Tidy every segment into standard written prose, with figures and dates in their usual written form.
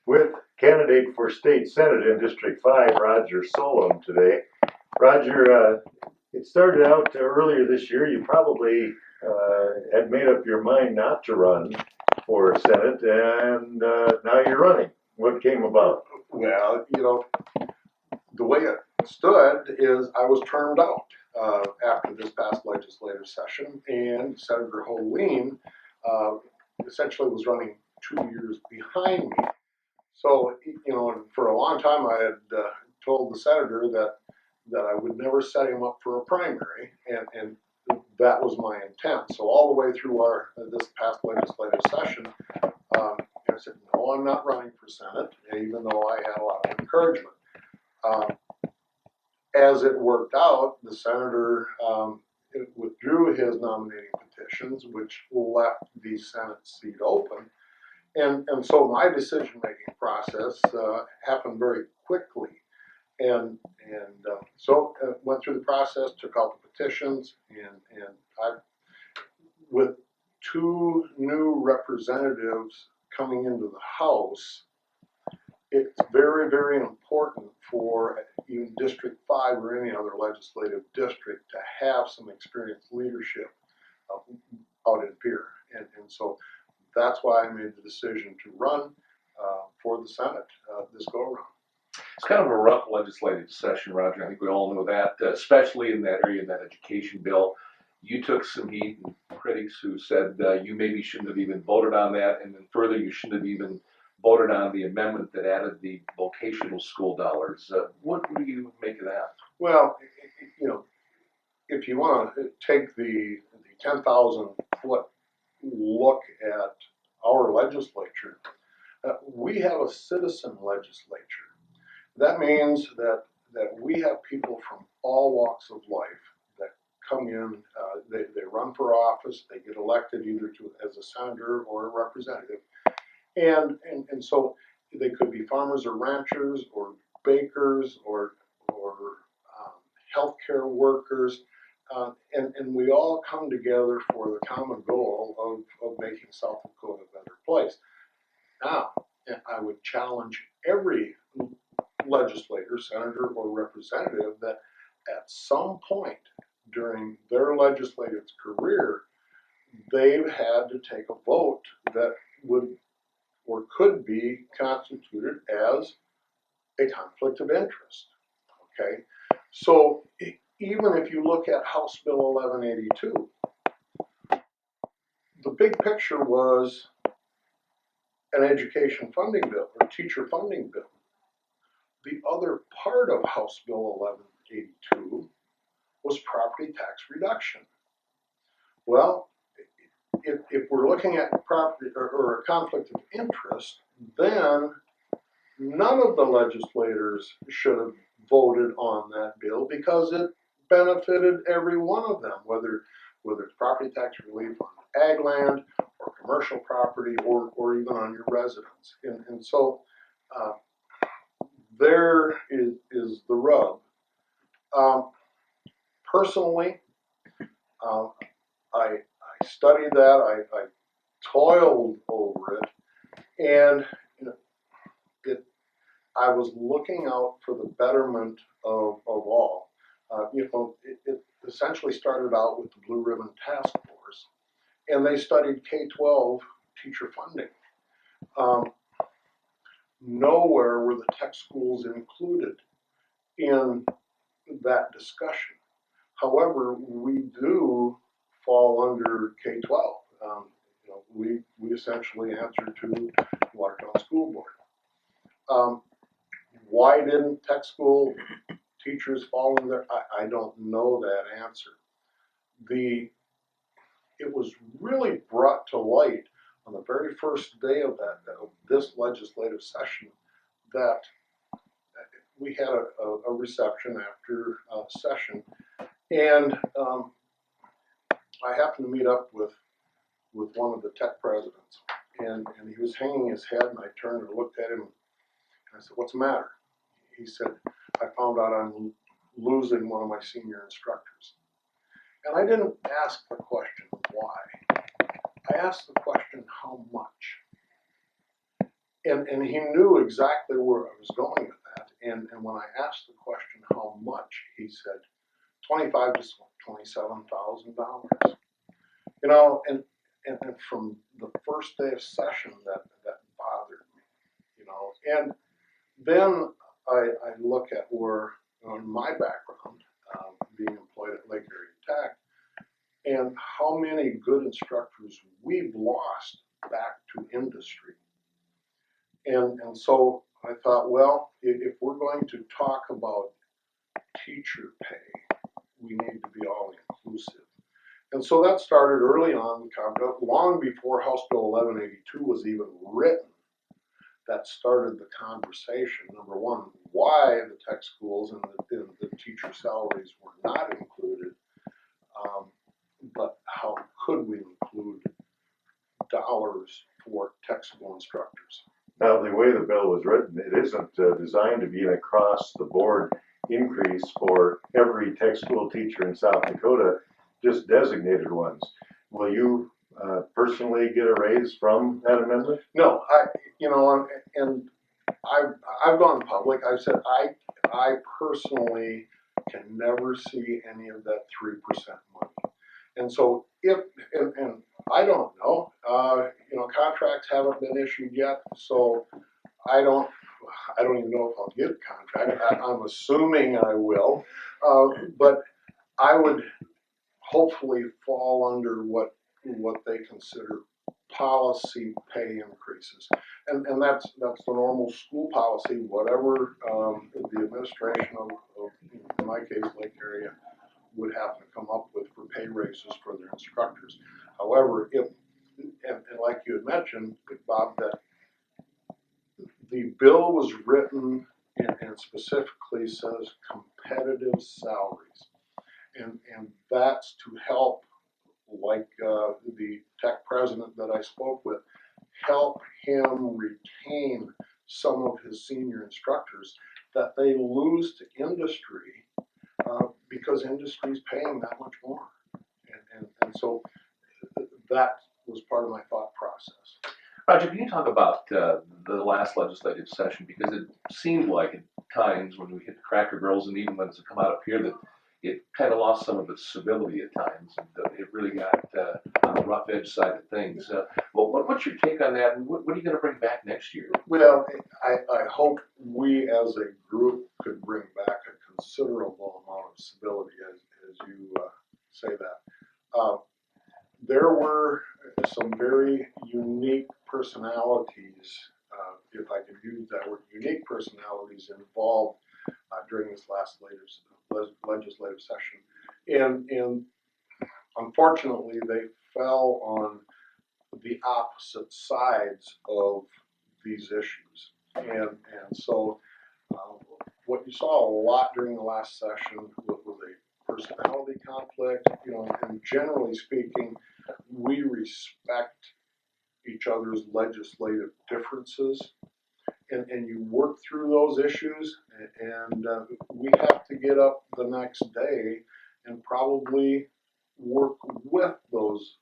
with candidate for state senate in District 5, Roger Solum, today. Roger, it started out earlier this year. You probably had made up your mind not to run for senate, and now you're running. What came about? Well, the way it stood is I was termed out after this past legislative session, and Senator Holeen essentially was running 2 years behind me. So, for a long time I had told the senator that I would never set him up for a primary, and that was my intent. So all the way through this past legislative session, I said, no, I'm not running for Senate, even though I had a lot of encouragement. As it worked out, the senator withdrew his nominating petitions, which left the Senate seat open. And so my decision-making process happened very quickly. So went through the process, took out the petitions, and I, with two new representatives coming into the House, it's very, very important for even District 5 or any other legislative district to have some experienced leadership out in Pierre. And so that's why I made the decision to run for the Senate this go-around. It's kind of a rough legislative session, Roger. I think we all know that, especially in that area, in that education bill. You took some heat and critics who said you maybe shouldn't have even voted on that, and then further, you shouldn't have even voted on the amendment that added the vocational school dollars. What do you make of that? Well, if you want to take the 10,000-foot look at our legislature, we have a citizen legislature. That means that we have people from all walks of life that come in, they run for office, they get elected either as a senator or a representative. And so they could be farmers or ranchers or bakers or healthcare workers, and we all come together for the common goal of making South Dakota a better place. Now, I would challenge every legislator, senator, or representative that at some point during their legislative career, they've had to take a vote that would or could be constituted as a conflict of interest. Okay, so even if you look at House Bill 1182, the big picture was an education funding bill or teacher funding bill. The other part of House Bill 1182 was property tax reduction. Well, if we're looking at property or a conflict of interest, then none of the legislators should have voted on that bill because it benefited every one of them, whether it's property tax relief on ag land or commercial property or even on your residence. And so there is the rub. Personally, I studied that, I toiled over it, and I was looking out for the betterment of all. It essentially started out with the Blue Ribbon Task Force, and they studied K-12 teacher funding. Nowhere were the tech schools included in that discussion. However, we do fall under K-12. We essentially answer to the Watertown School Board. Why didn't tech school teachers fall in there? I don't know that answer. It was really brought to light on the very first day of this legislative session that we had a reception after session, and I happened to meet up with one of the tech presidents, and he was hanging his head, and I turned and looked at him, and I said, "What's the matter?" He said, "I found out I'm losing one of my senior instructors." And I didn't ask the question why. I asked the question how much. And he knew exactly where I was going with that. And when I asked the question, how much, he said, $25 to $27,000. You know, and from the first day of session, that bothered me. You know, and then I look at where, in my background, being employed at Lake Area Tech, and how many good instructors we've lost back to industry. And so I thought, well, if we're going to talk about teacher pay, we need to be all inclusive. And so that started early on, long before House Bill 1182 was even written. That started the conversation. Number one, why the tech schools and the teacher salaries were not included, but how could we include dollars for tech school instructors? Now, the way the bill was written, it isn't designed to be an across-the-board increase for every tech school teacher in South Dakota, just designated ones. Will you personally get a raise from that amendment? No, and I've gone public. I've said I personally can never see any of that 3% money. And so and I don't know, contracts haven't been issued yet, so I don't even know if I'll get a contract. I'm assuming I will, but I would hopefully fall under what they consider policy pay increases, and that's the normal school policy, whatever the administration of in my case Lake Area would have to come up with for pay raises for their instructors. However, if and like you had mentioned, Bob, that the bill was written and specifically says competitive salaries, and that's to help, like the tech president that I spoke with, help him retain some of his senior instructors that they lose to industry because industry's paying that much more. And so that was part of my thought process. Roger, can you talk about the last legislative session? Because it seemed like at times when we hit the cracker barrels, and even when it's come out up here, that it kind of lost some of its civility at times, and it really got on the rough edge side of things. What's your take on that, and what are you going to bring back next year? Well, I hope we as a group could bring back a considerable amount of civility, as you say that. There were some very unique personalities, if I could use that word, unique personalities involved during this last legislative session. And unfortunately, they fell on the opposite sides of these issues. And so what you saw a lot during the last session was a personality conflict, and generally speaking, we respect each other's legislative differences, and you work through those issues, and we have to get up the next day and probably work with those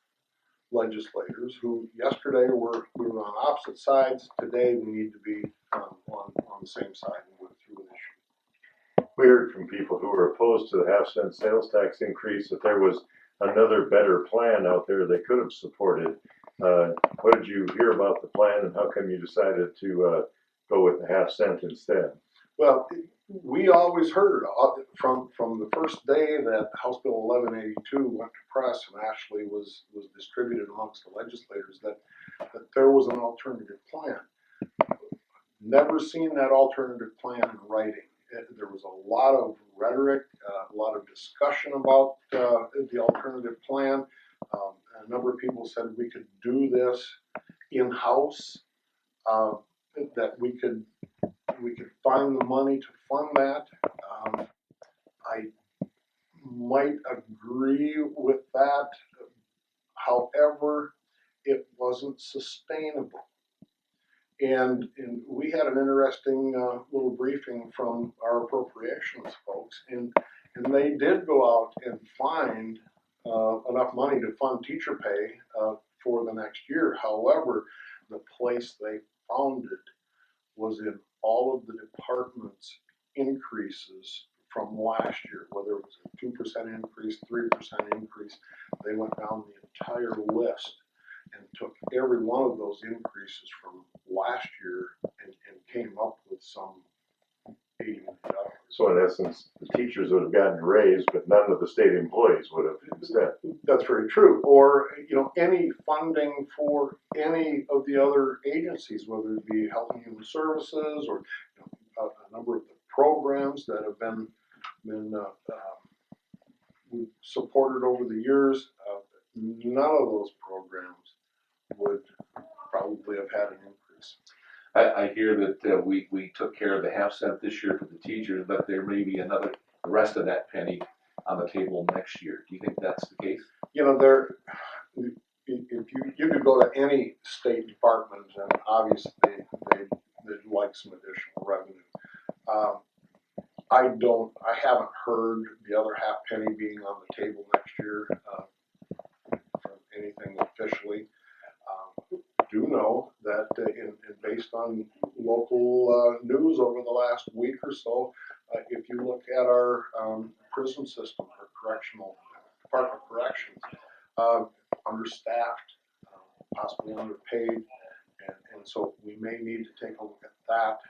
legislators who yesterday we were on opposite sides. Today we need to be on the same side and work through an issue. We heard from people who were opposed to the half-cent sales tax increase that there was another better plan out there they could have supported. What did you hear about the plan, and how come you decided to go with the half-cent instead? Well, we always heard from the first day that House Bill 1182 went to press and actually was distributed amongst the legislators that there was an alternative plan. Never seen that alternative plan in writing. There was a lot of rhetoric, a lot of discussion about the alternative plan. A number of people said we could do this in-house, that we could find the money to fund that. I might agree with that. However, it wasn't sustainable. And we had an interesting little briefing from our appropriations folks, and they did go out and find enough money to fund teacher pay for the next year. However, the place they found it was in all of the departments' increases from last year, whether it was a 2% increase, 3% increase. They went down the entire list and took every one of those increases from last year and came up with some $80 million. So in essence, the teachers would have gotten a raise, but none of the state employees would have instead. That's very true. Or, any funding for any of the other agencies, whether it be Health and Human Services or a number of the programs that have been we've supported over the years, none of those programs would probably have had an increase. I hear that we took care of the half cent this year for the teachers, but there may be the rest of that penny on the table next year. Do you think that's the case? If you could go to any state department, and obviously they'd like some additional revenue. I haven't heard the other half penny being on the table next year from anything officially. Do know that based on local news over the last week or so, if you look at our prison system, our correctional Department of Corrections, understaffed, possibly underpaid, and so we may need to take a look at that.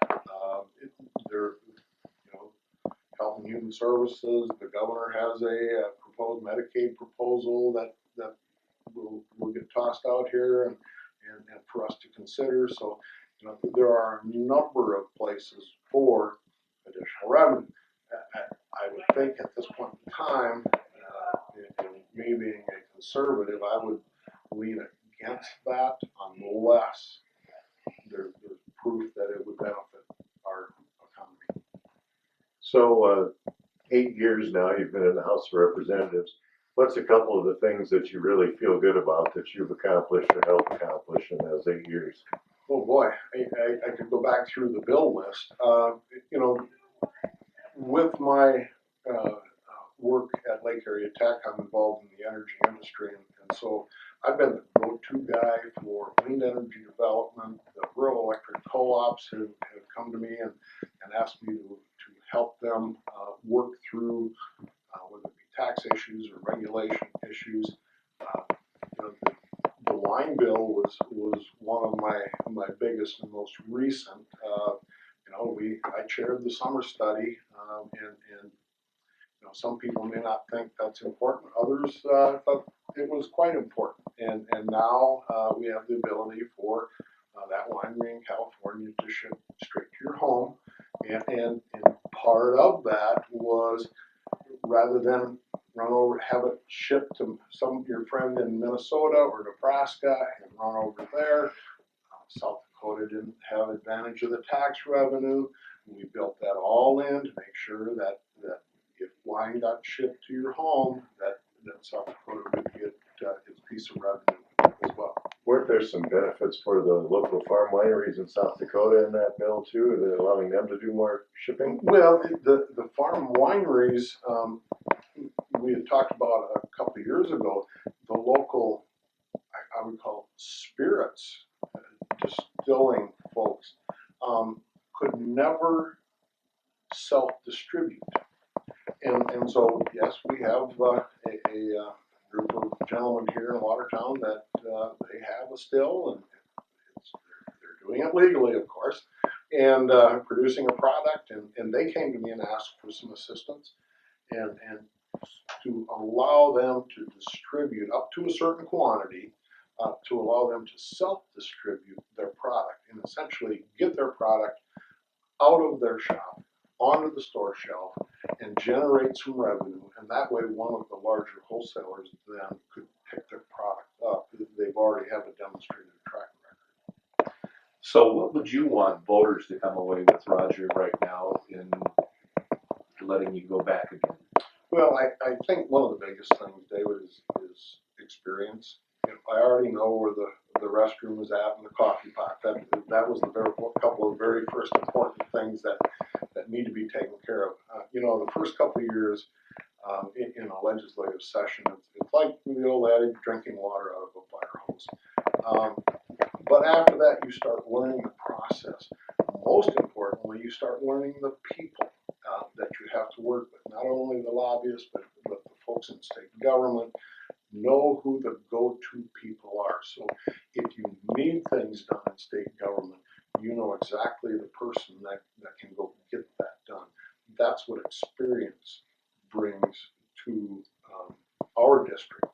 Health and Human Services, the governor has a proposed Medicaid proposal that will get tossed out here and for us to consider. So, there are a number of places for additional revenue. I would think at this point in time, and me being a conservative, I would lean against that unless there's proof that it would benefit our economy. So 8 years now, you've been in the House of Representatives. What's a couple of the things that you really feel good about that you've accomplished or helped accomplish in those 8 years? Oh boy, I could go back through the bill list. With my work at Lake Area Tech, I'm involved in the energy industry, and so I've been the go-to guy for wind energy development. The rural electric co-ops have come to me and asked me to help them work through whether it be tax issues or regulation issues. The wine bill was one of my biggest and most recent. I chaired the summer study, and some people may not think that's important. Others thought it was quite important. And now we have the ability for that winery in California to ship straight to your home. And part of that was, rather than run over, have it shipped to your friend in Minnesota or Nebraska and run over there. South Dakota didn't have advantage of the tax revenue. We built that all in to make sure that if wine got shipped to your home, that South Dakota would get its piece of revenue as well. Weren't there some benefits for the local farm wineries in South Dakota in that bill too, allowing them to do more shipping? Well, the farm wineries, we had talked about a couple of years ago, the local, I would call spirits distilling folks, could never self-distribute. And so, yes, we have a group of gentlemen here in Watertown that they have a still, and they're doing it legally, of course, and producing a product, and they came to me and asked for some assistance and to allow them to distribute up to a certain quantity, to allow them to self-distribute their product and essentially get their product out of their shop onto the store shelf and generate some revenue. And that way one of the larger wholesalers then could pick their product up. They've already have a demonstrated track record. So what would you want voters to come away with, Roger, right now in letting you go back again? Well, I think one of the biggest things, David, is experience. I already know where the restroom is at and the coffee pot. That was a couple of very first important things that need to be taken care of. The first couple of years in a legislative session, it's like the old adage, drinking water out of a fire hose. But after that, you start learning the process. most importantly, you start learning the people that you have to work with, not only the lobbyists, but the folks in state government. Know who the go-to people are. So if you need things done in state government, you know exactly the person that can go get that done. That's what experience brings to our district,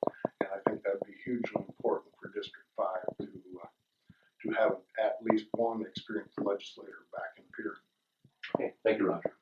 and I think that'd be hugely important for District 5 to have at least one experienced legislator back in Pier. Okay, thank you, Roger.